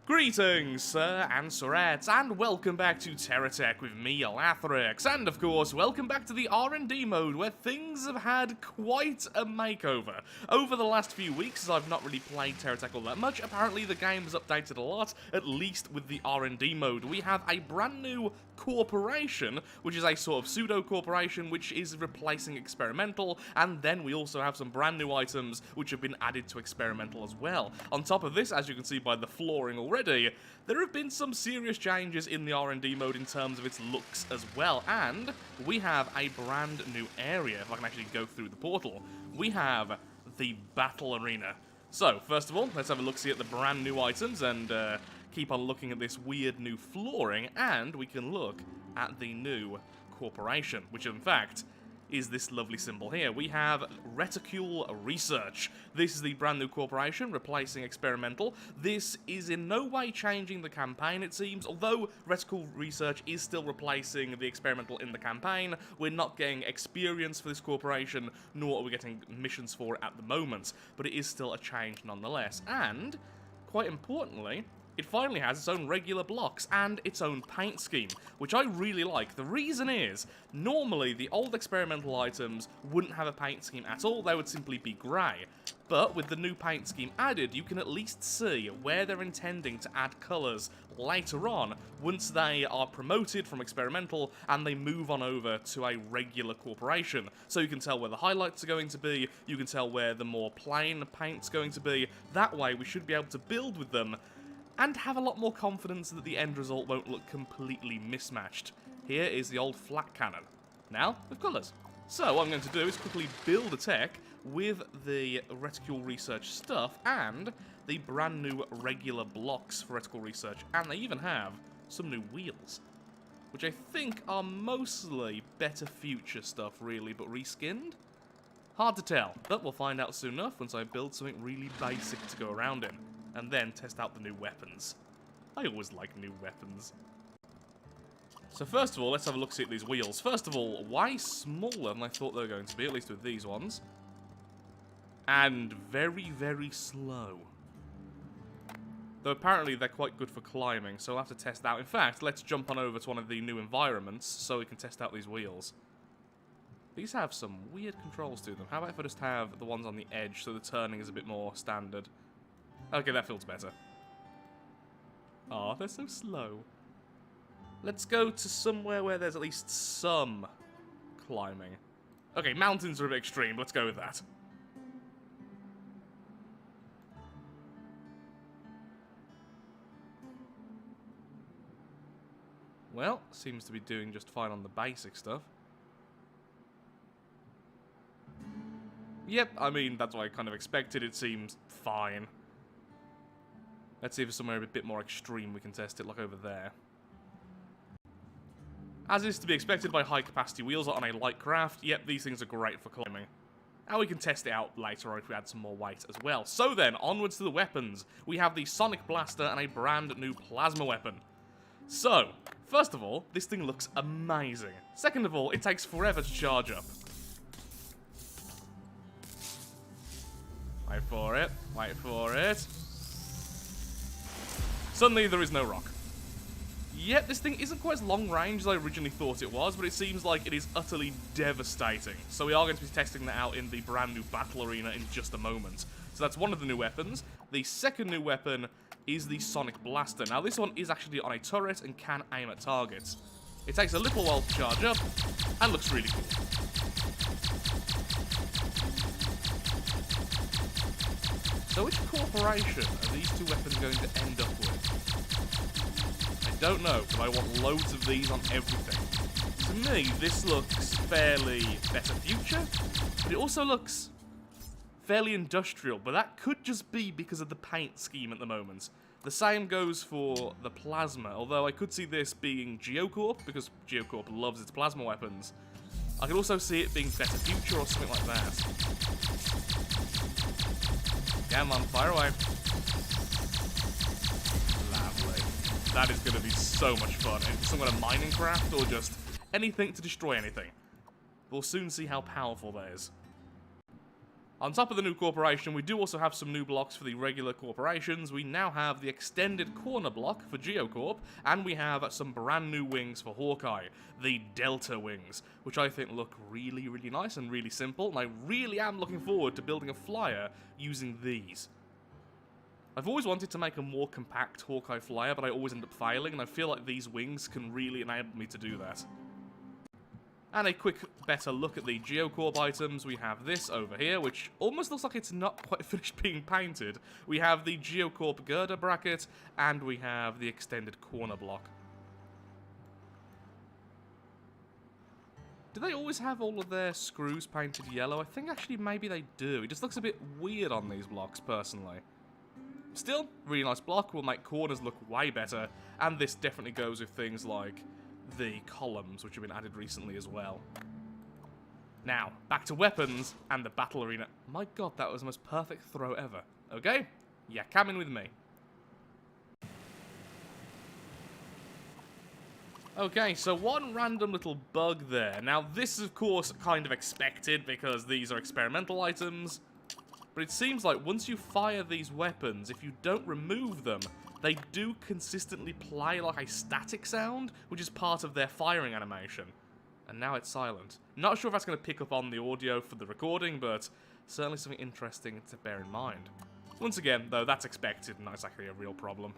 Greetings, sir and sirettes, and welcome back to Terratech with me, Lathrix, and of course, welcome back to the R&D mode, where things have had quite a makeover. Over the last few weeks, as I've not really played Terratech all that much, apparently the game has updated a lot, at least with the R&D mode. We have a brand new corporation, which is a sort of pseudo-corporation, which is replacing experimental, and then we also have some brand new items, which have been added to experimental as well. On top of this, as you can see by the flooring already, there have been some serious changes in the R&D mode in terms of its looks as well, and we have a brand new area. If I can actually go through the portal, we have the battle arena. So, first of all, let's have a look-see at the brand new items and keep on looking at this weird new flooring, and we can look at the new corporation, which in fact is this lovely symbol here. We have Reticule Research. This is the brand new corporation replacing experimental. This is in no way changing the campaign, it seems. Although Reticule Research is still replacing the experimental in the campaign, we're not getting experience for this corporation, nor are we getting missions for it at the moment. But it is still a change nonetheless. And, quite importantly, it finally has its own regular blocks and its own paint scheme, which I really like. The reason is, normally the old experimental items wouldn't have a paint scheme at all, they would simply be grey. But with the new paint scheme added, you can at least see where they're intending to add colours later on, once they are promoted from experimental and they move on over to a regular corporation. So you can tell where the highlights are going to be, you can tell where the more plain paint's going to be. That way we should be able to build with them and have a lot more confidence that the end result won't look completely mismatched. Here is the old flat cannon, now with colours. So what I'm going to do is quickly build a tech with the Reticule Research stuff and the brand new regular blocks for Reticule Research, and they even have some new wheels, which I think are mostly better future stuff really, but reskinned? Hard to tell, but we'll find out soon enough once I build something really basic to go around in. And then test out the new weapons. I always like new weapons. So first of all, let's have a look-see at these wheels. First of all, way smaller than I thought they were going to be, at least with these ones. And very, very slow. Though apparently they're quite good for climbing, so we'll have to test that out. In fact, let's jump on over to one of the new environments so we can test out these wheels. These have some weird controls to them. How about if I just have the ones on the edge so the turning is a bit more standard? Okay, that feels better. Aw, they're so slow. Let's go to somewhere where there's at least some climbing. Okay, mountains are a bit extreme. Let's go with that. Well, seems to be doing just fine on the basic stuff. Yep, I mean, that's what I kind of expected. It seems fine. Let's see if there's somewhere a bit more extreme we can test it, like over there. As is to be expected by high-capacity wheels on a light craft, yep, these things are great for climbing. And we can test it out later on if we add some more weight as well. So then, onwards to the weapons. We have the Sonic Blaster and a brand new plasma weapon. So, first of all, this thing looks amazing. Second of all, it takes forever to charge up. Wait for it, wait for it. Suddenly, there is no rock. Yet, this thing isn't quite as long range as I originally thought it was, but it seems like it is utterly devastating. So we are going to be testing that out in the brand new battle arena in just a moment. So that's one of the new weapons. The second new weapon is the Sonic Blaster. Now, this one is actually on a turret and can aim at targets. It takes a little while to charge up, and looks really cool. So which corporation are these two weapons going to end up with? I don't know, but I want loads of these on everything. To me, this looks fairly better future, but it also looks fairly industrial, but that could just be because of the paint scheme at the moment. The same goes for the plasma, although I could see this being Geocorp, because Geocorp loves its plasma weapons. I could also see it being better future or something like that. Come on, fire away. Lovely. That is going to be so much fun. It's some kind of mining craft or just anything to destroy anything. We'll soon see how powerful that is. On top of the new corporation, we do also have some new blocks for the regular corporations. We now have the extended corner block for Geocorp, and we have some brand new wings for Hawkeye, the Delta wings, which I think look really, really nice and really simple, and I really am looking forward to building a flyer using these. I've always wanted to make a more compact Hawkeye flyer, but I always end up failing, and I feel like these wings can really enable me to do that. And a quick, better look at the Geocorp items. We have this over here, which almost looks like it's not quite finished being painted. We have the Geocorp girder bracket, and we have the extended corner block. Do they always have all of their screws painted yellow? I think actually maybe they do. It just looks a bit weird on these blocks, personally. Still, really nice block, will make corners look way better, and this definitely goes with things like the columns, which have been added recently as well. Now, back to weapons and the battle arena. My god, that was the most perfect throw ever. Okay? Yeah, come in with me. Okay, so one random little bug there. Now, this is, of course, kind of expected because these are experimental items. But it seems like once you fire these weapons, if you don't remove them, they do consistently play like a static sound, which is part of their firing animation. And now it's silent. Not sure if that's going to pick up on the audio for the recording, but certainly something interesting to bear in mind. Once again, though, that's expected and not exactly a real problem.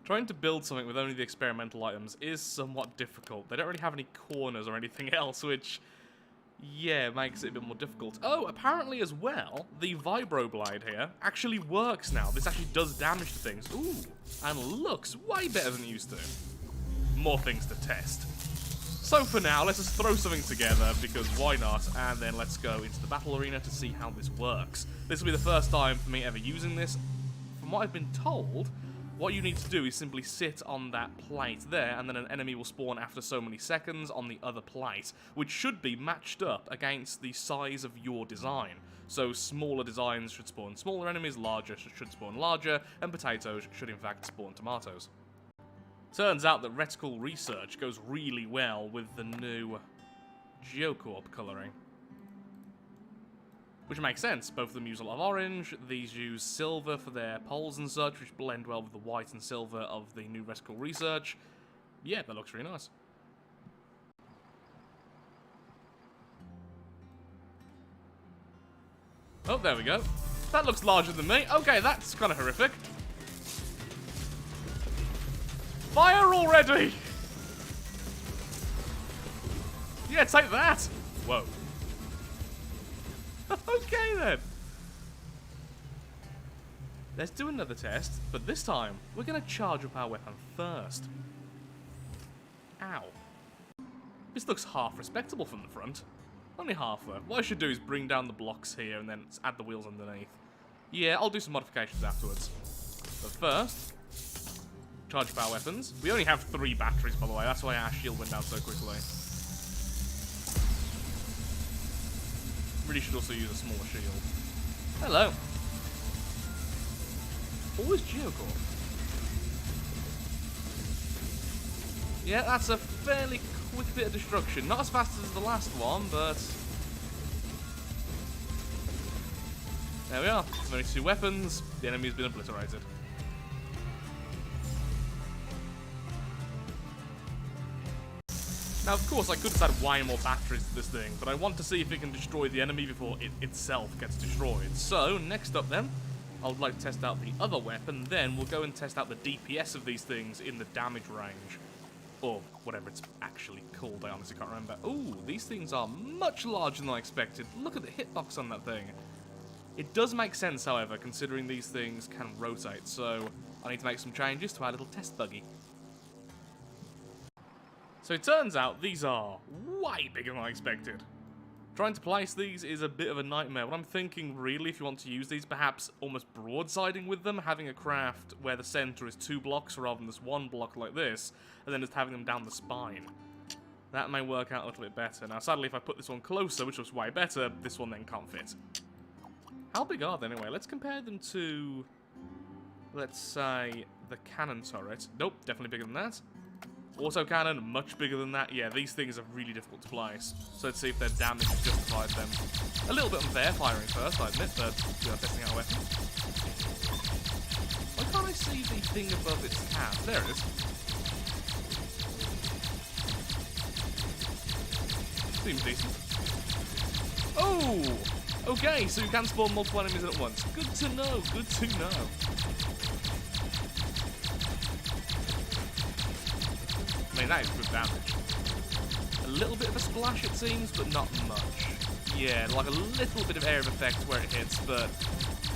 Trying to build something with only the experimental items is somewhat difficult. They don't really have any corners or anything else, which, yeah, makes it a bit more difficult. Oh, apparently as well, the Vibroblade here actually works now. This actually does damage to things. Ooh, and looks way better than it used to. More things to test. So for now, let's just throw something together, because why not? And then let's go into the battle arena to see how this works. This will be the first time for me ever using this. From what I've been told, what you need to do is simply sit on that plate there, and then an enemy will spawn after so many seconds on the other plate, which should be matched up against the size of your design. So smaller designs should spawn smaller enemies, larger should spawn larger, and potatoes should in fact spawn tomatoes. Turns out that Reticule Research goes really well with the new Geocorp colouring. Which makes sense, both of them use a lot of orange, these use silver for their poles and such, which blend well with the white and silver of the new Reticule Research. Yeah, that looks really nice. Oh, there we go. That looks larger than me. Okay, that's kind of horrific. Fire already! Yeah, take that! Whoa. Okay then. Let's do another test, but this time we're going to charge up our weapon first. Ow. This looks half respectable from the front. Only half though. What I should do is bring down the blocks here and then add the wheels underneath. Yeah, I'll do some modifications afterwards. But first, charge up our weapons. We only have 3 batteries, by the way. That's why our shield went down so quickly. Really should also use a smaller shield. Hello. Always Geocorp. Yeah, that's a fairly quick bit of destruction. Not as fast as the last one, but there we are. There's only 2 weapons. The enemy's been obliterated. Now, of course, I could have had way more batteries to this thing, but I want to see if it can destroy the enemy before it itself gets destroyed. So, next up then, I would like to test out the other weapon, then we'll go and test out the DPS of these things in the damage range. Or whatever it's actually called, I honestly can't remember. Ooh, these things are much larger than I expected. Look at the hitbox on that thing. It does make sense, however, considering these things can rotate, so I need to make some changes to our little test buggy. So it turns out these are way bigger than I expected. Trying to place these is a bit of a nightmare. What I'm thinking, really, if you want to use these, perhaps almost broadsiding with them, having a craft where the center is 2 blocks rather than this 1 block like this, and then just having them down the spine. That may work out a little bit better. Now, sadly, if I put this one closer, which was way better, this one then can't fit. How big are they anyway? Let's compare them to, let's say, the cannon turret. Nope, definitely bigger than that. Autocannon, much bigger than that. Yeah, these things are really difficult to place. So let's see if their damage justifies them. A little bit unfair firing first, I admit, but we are testing out a weapon. Why can't I see the thing above its tab? There it is. Seems decent. Oh! Okay, so you can spawn multiple enemies at once. Good to know, good to know. I mean, that is good damage. A little bit of a splash, it seems, but not much. Yeah, like a little bit of area of effect where it hits, but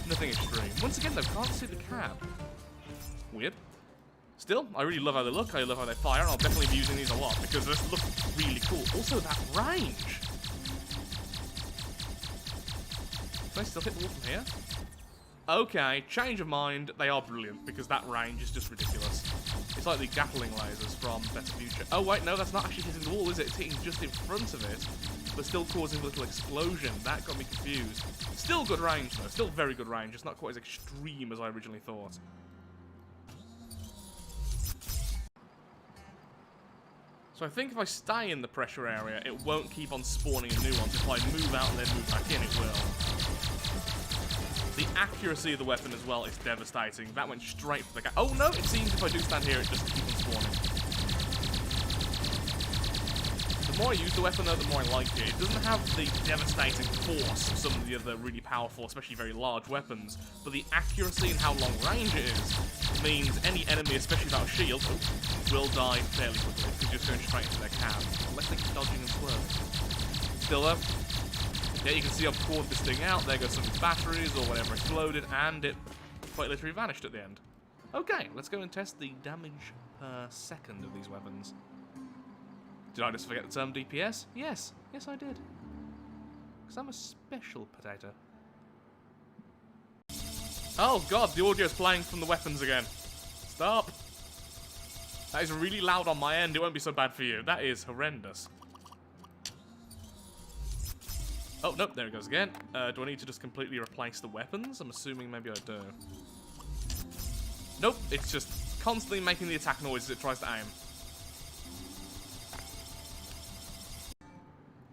nothing extreme. Once again, though, can't see the cab. Weird. Still, I really love how they look, I love how they fire, and I'll definitely be using these a lot, because they look really cool. Also, that range! Can I still hit the wall from here? Okay, change of mind, they are brilliant, because that range is just ridiculous. It's like the Gatling lasers from Better Future. Oh wait, no, that's not actually hitting the wall, is it? It's hitting just in front of it, but still causing a little explosion. That got me confused. Still good range, though. Still very good range. It's not quite as extreme as I originally thought. So I think if I stay in the pressure area, it won't keep on spawning new ones. If I move out and then move back in, it will. The accuracy of the weapon as well is devastating. That went straight for the guy. Oh no, it seems if I do stand here, it just keeps on spawning. The more I use the weapon, though, the more I like it. It doesn't have the devastating force of some of the other really powerful, especially very large weapons, but the accuracy and how long range it is means any enemy, especially without a shield, will die fairly quickly, because you're just going straight into their cab, unless they keep dodging and swerving. Still though, yeah, you can see I've poured this thing out, there goes some of the batteries or whatever exploded, and it quite literally vanished at the end. Okay, let's go and test the damage per second of these weapons. Did I just forget the term DPS? Yes, yes I did. Because I'm a special potato. Oh god, the audio's playing from the weapons again. Stop. That is really loud on my end, it won't be so bad for you. That is horrendous. Oh, nope, there it goes again. Do I need to just completely replace the weapons? I'm assuming maybe I do. Nope, it's just constantly making the attack noise as it tries to aim.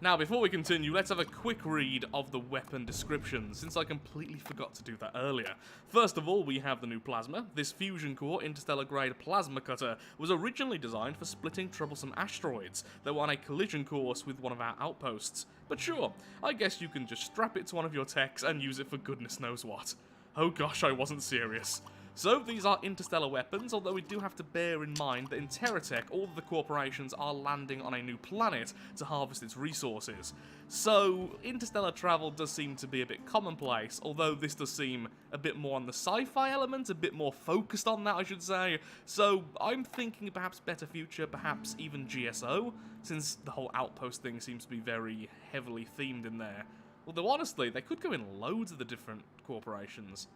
Now, before we continue, let's have a quick read of the weapon description, since I completely forgot to do that earlier. First of all, we have the new plasma. This fusion core interstellar-grade plasma cutter was originally designed for splitting troublesome asteroids that were on a collision course with one of our outposts. But sure, I guess you can just strap it to one of your techs and use it for goodness knows what. Oh gosh, I wasn't serious. So, these are interstellar weapons, although we do have to bear in mind that in Terratech, all of the corporations are landing on a new planet to harvest its resources. So, interstellar travel does seem to be a bit commonplace, although this does seem a bit more on the sci-fi element, a bit more focused on that, I should say. So, I'm thinking perhaps Better Future, perhaps even GSO, since the whole outpost thing seems to be very heavily themed in there. Although, honestly, they could go in loads of the different corporations.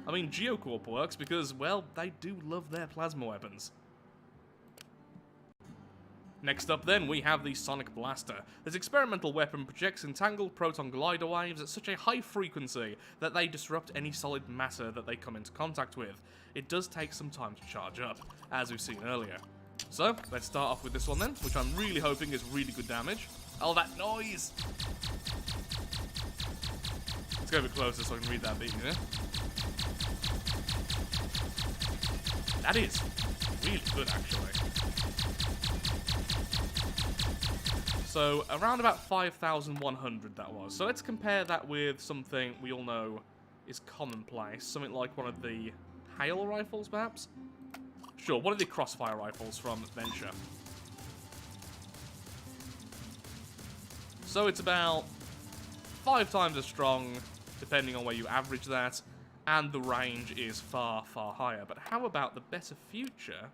I mean, Geocorp works because, well, they do love their plasma weapons. Next up then, we have the Sonic Blaster. This experimental weapon projects entangled proton glider waves at such a high frequency that they disrupt any solid matter that they come into contact with. It does take some time to charge up, as we've seen earlier. So, let's start off with this one then, which I'm really hoping is really good damage. Oh, that noise! Let's go a bit closer so I can read that beat, yeah? That is really good, actually. So, around about 5,100 that was. So let's compare that with something we all know is commonplace. Something like one of the hail rifles, perhaps? Sure, one of the crossfire rifles from Venture. So it's about 5 times as strong, depending on where you average that. And the range is far, far higher. But how about the Better Future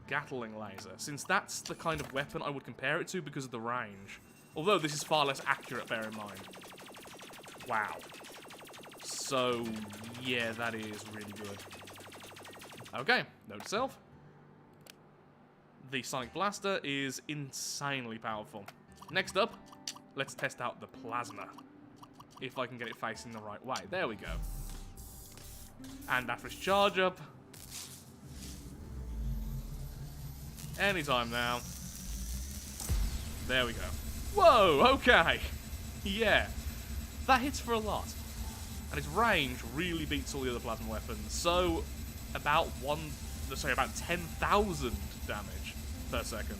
Gatling laser? Since that's the kind of weapon I would compare it to because of the range. Although this is far less accurate, bear in mind. Wow. So, yeah, that is really good. Okay, note to self. The Sonic Blaster is insanely powerful. Next up, let's test out the Plasma. If I can get it facing the right way. There we go. And after its charge up, Anytime now. There we go. Whoa, okay. Yeah. That hits for a lot. And its range really beats all the other plasma weapons. So, about 10,000 damage per second.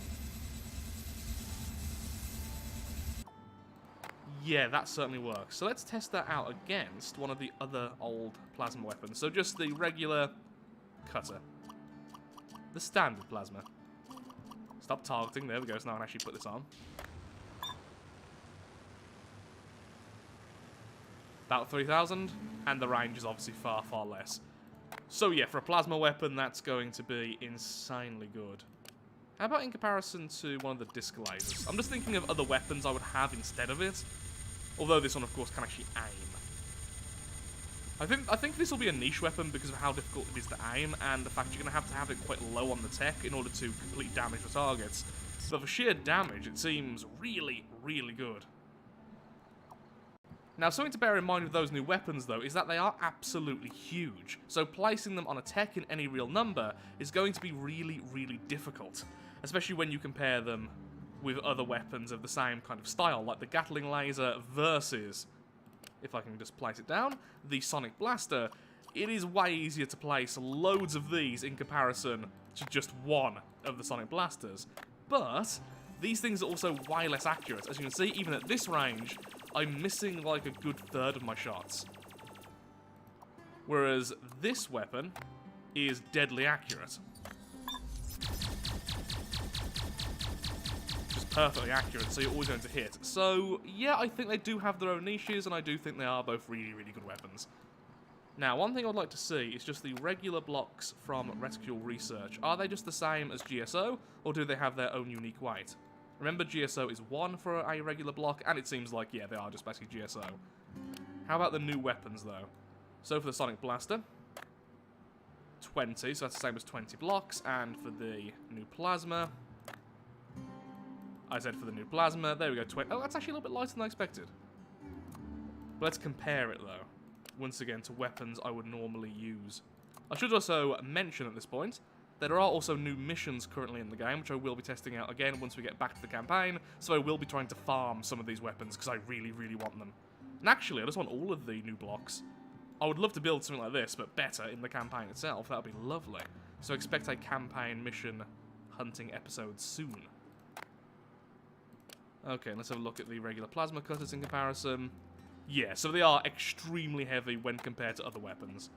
Yeah, that certainly works. So let's test that out against one of the other old plasma weapons. So just the regular cutter. The standard plasma. Stop targeting. There we go. So now I can actually put this on. About 3,000. And the range is obviously far, far less. So yeah, for a plasma weapon, that's going to be insanely good. How about in comparison to one of the disc lasers? I'm just thinking of other weapons I would have instead of it. Although this one, of course, can actually aim. I think this will be a niche weapon because of how difficult it is to aim, and the fact you're going to have it quite low on the tech in order to complete damage for targets. But for sheer damage, it seems really, really good. Now, something to bear in mind with those new weapons, though, is that they are absolutely huge. So placing them on a tech in any real number is going to be really, really difficult. Especially when you compare them with other weapons of the same kind of style, like the Gatling laser versus, if I can just place it down, the Sonic Blaster. It is way easier to place loads of these in comparison to just one of the Sonic Blasters. But these things are also way less accurate. As you can see, even at this range, I'm missing like a good third of my shots. Whereas this weapon is deadly accurate. Perfectly accurate, so you're always going to hit. So, yeah, I think they do have their own niches, and I do think they are both really, really good weapons. Now, one thing I'd like to see is just the regular blocks from Reticule Research. Are they just the same as GSO, or do they have their own unique weight? Remember, GSO is 1 for a regular block, and it seems like, yeah, they are just basically GSO. How about the new weapons, though? So for the Sonic Blaster, 20, so that's the same as 20 blocks, and for the new Plasma, I said for the new plasma, there we go, 20. Oh, that's actually a little bit lighter than I expected. But let's compare it, though, once again, to weapons I would normally use. I should also mention at this point that there are also new missions currently in the game, which I will be testing out again once we get back to the campaign, so I will be trying to farm some of these weapons, because I really, really want them. And actually, I just want all of the new blocks. I would love to build something like this, but better in the campaign itself. That would be lovely. So expect a campaign mission hunting episode soon. Okay, let's have a look at the regular plasma cutters in comparison. Yeah, so they are extremely heavy when compared to other weapons.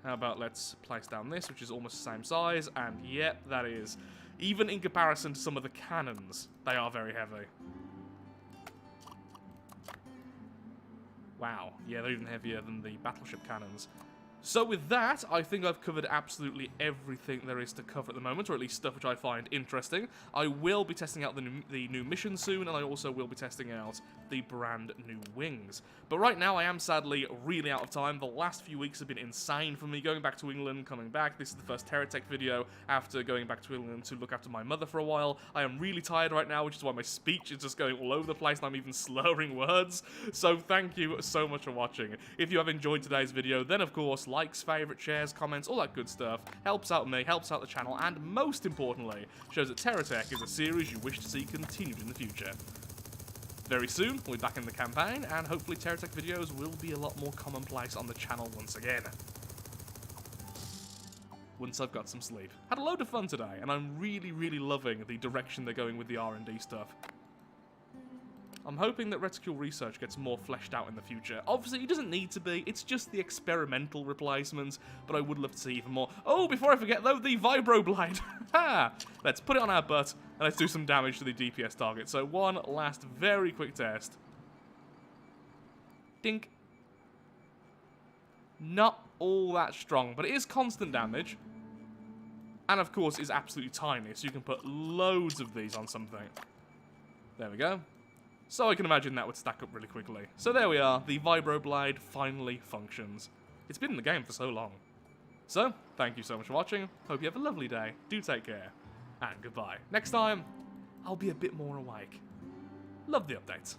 How about let's place down this, which is almost the same size, and yep, that is. Even in comparison to some of the cannons, they are very heavy. Wow, yeah, they're even heavier than the battleship cannons. So with that, I think I've covered absolutely everything there is to cover at the moment, or at least stuff which I find interesting. I will be testing out the new mission soon, and I also will be testing out the brand new wings. But right now, I am sadly really out of time. The last few weeks have been insane for me, going back to England, coming back. This is the first Terratech video after going back to England to look after my mother for a while. I am really tired right now, which is why my speech is just going all over the place, and I'm even slurring words. So thank you so much for watching. If you have enjoyed today's video, then of course, likes, favorites, shares, comments, all that good stuff. Helps out me, helps out the channel, and most importantly, shows that Terratech is a series you wish to see continued in the future. Very soon, we'll be back in the campaign, and hopefully Terratech videos will be a lot more commonplace on the channel once again. Once I've got some sleep. Had a load of fun today, and I'm really, really loving the direction they're going with the R&D stuff. I'm hoping that Reticule Research gets more fleshed out in the future. Obviously, it doesn't need to be. It's just the experimental replacement, but I would love to see even more. Oh, before I forget, though, the Vibroblade. Ha! Let's put it on our butt, and let's do some damage to the DPS target. So one last very quick test. Dink. Not all that strong, but it is constant damage. And, of course, is absolutely tiny, so you can put loads of these on something. There we go. So I can imagine that would stack up really quickly. So there we are, the Vibroblade finally functions. It's been in the game for so long. So, thank you so much for watching, hope you have a lovely day, do take care, and goodbye. Next time, I'll be a bit more awake. Love the updates.